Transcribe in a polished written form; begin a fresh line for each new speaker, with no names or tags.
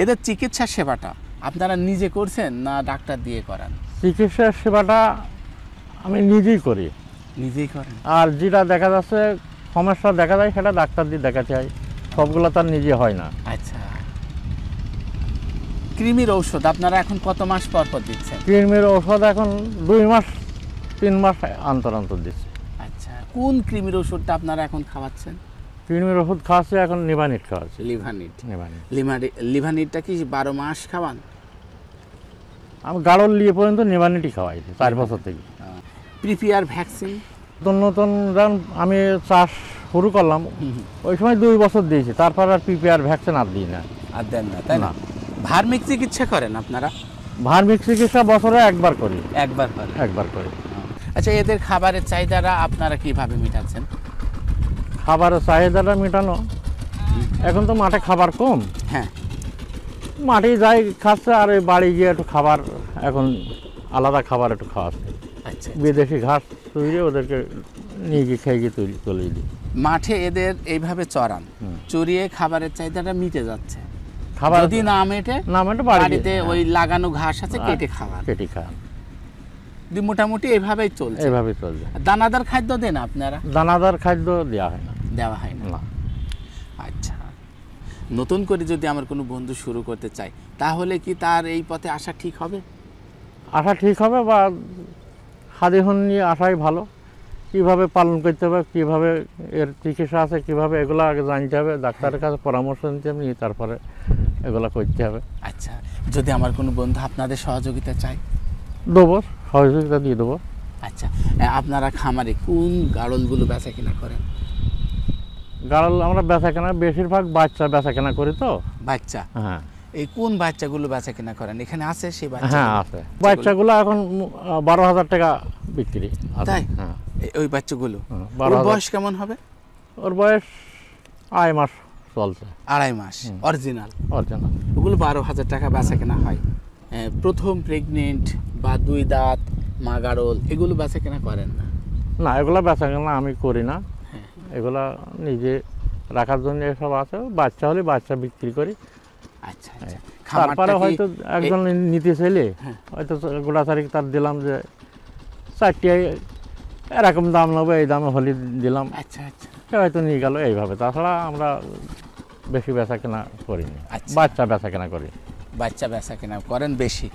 এদের চিকিৎসা সেবাটা আপনারা নিজে করছেন না ডাক্তার দিয়ে করান?
চিকিৎসা সেবাটা আমি নিজেই করি।
নিজেই করেন?
আর যেটা দেখা যাচ্ছে সমস্যা দেখা যায় সেটা ডাক্তার দিয়ে দেখাতে হয়, সবগুলো তার নিজে হয় না।
আচ্ছা, কৃমির ঔষধ আপনারা এখন কত মাস পর পর দিচ্ছেন?
কৃমির ওষুধ এখন 2 মাস 3 মাস অন্তর অন্তর দিচ্ছে।
আচ্ছা, কোন কৃমির ওষুধটা আপনারা এখন খাওয়াচ্ছেন?
কৃমির ওষুধ খাওয়াচ্ছে এখন, নিবানিট খাওয়াচ্ছে।
লিভানিট।
নিবানিট
লিভানিটটা কি 12 মাস খাওয়ান?
আমি গাড়ল নিয়ে পর্যন্ত নিবানিটই খাওয়াই 4 বছর থেকে।
প্রিপিয়ার ভ্যাকসিন?
নতুন নতুন যখন আমি চাষ শুরু করলাম ওই সময় 2 বছর দিয়েছি, তারপর আর পিপিআর ভ্যাকসিন আর দিই না।
আর দেন না, তাই না? ভার্মিক চিকিৎসা করেন আপনারা?
ভার্মিক চিকিৎসা বছরে একবার করি।
একবার
করি।
আচ্ছা, এদের খাবারের চাহিদাটা আপনারা কিভাবে মেটাচ্ছেন?
খাবারের চাহিদাটা মেটানো, এখন তো মাঠে খাবার কম,
হ্যাঁ,
মাঠে যাই খাচ্ছে আর এই বাড়ি গিয়ে একটু খাবার, এখন আলাদা খাবার একটু খাওয়াচ্ছে।
আচ্ছা,
বিদেশি ঘাস তৈরি ওদেরকে নিয়ে গিয়ে খেয়ে গিয়ে তুলে দিই।
মাঠে এদের এইভাবে চড়ান, চড়িয়ে খাবারের চাহিদাটা মিটে যাচ্ছে।
খাবার
যদি না মেটে বাড়িতে ওই লাগানো ঘাস আছে কেটে খাওয়ান। মোটামুটি এইভাবেই চলছে। দানাদার খাদ্য দেন আপনারা?
দানাদার খাদ্য দেওয়া হয় না।
আচ্ছা, নতুন করে যদি আমার কোনো বন্ধু শুরু করতে চায় তাহলে কি তার এই পথে আসা ঠিক হবে?
আসা ঠিক হবে, বা হাদিহন নিয়ে আসাই ভালো। কীভাবে পালন করতে হবে, কীভাবে এর চিকিৎসা আছে, কীভাবে এগুলো আগে জানতে হবে, ডাক্তারের কাছে পরামর্শ নিতে হবে, নিয়ে তারপরে এগুলো করতে হবে।
আচ্ছা, যদি আমার কোনো বন্ধু আপনাদের সহযোগিতা চায়?
দেবো, সহযোগিতা দিয়ে দেবো।
আচ্ছা, আপনারা খামারে কোন গাড়লগুলো বেচা কেনা করেন?
গাড়ল আমরা বেচা কেনা বেশিরভাগ বাচ্চা বেচা কেনা করি। তো
বাচ্চা?
হ্যাঁ।
এই কোন বাচ্চাগুলো বেচা কেনা করেন? এখানে আছে সেই বাচ্চা?
হ্যাঁ আছে। বাচ্চাগুলো এখন 12,000 টাকা বিক্রি।
তাই? হ্যাঁ। ওই বাচ্চাগুলো বয়স কেমন হবে?
ওর বয়স 2.5 মাস চলছে।
2.5 মাস? অরিজিনাল? ওগুলো 12,000 টাকা বেচা কেনা হয়। প্রথম প্রেগনেন্ট বা 2 দাঁত মা গাড়ল এগুলো বেচা কেনা করেন না?
না, এগুলো বেচা কেনা আমি করি না। এগুলা নিজে রাখার জন্য এসব আছে, বাচ্চা হলে বাচ্চা বিক্রি করি।
আচ্ছা,
তারপরে হয়তো একজন নিতে চাইলে হয়তো গোটা তারিখ তার দিলাম যে 4টি এরকম দাম নেবো, এই দামে হলে দিলাম।
আচ্ছা,
সে হয়তো নিয়ে গেল এইভাবে। তাছাড়া আমরা বেশি বেচা কেনা করিনি। বাচ্চা বেচা কেনা করি।
বাচ্চা বেচা কেনা করেন বেশি?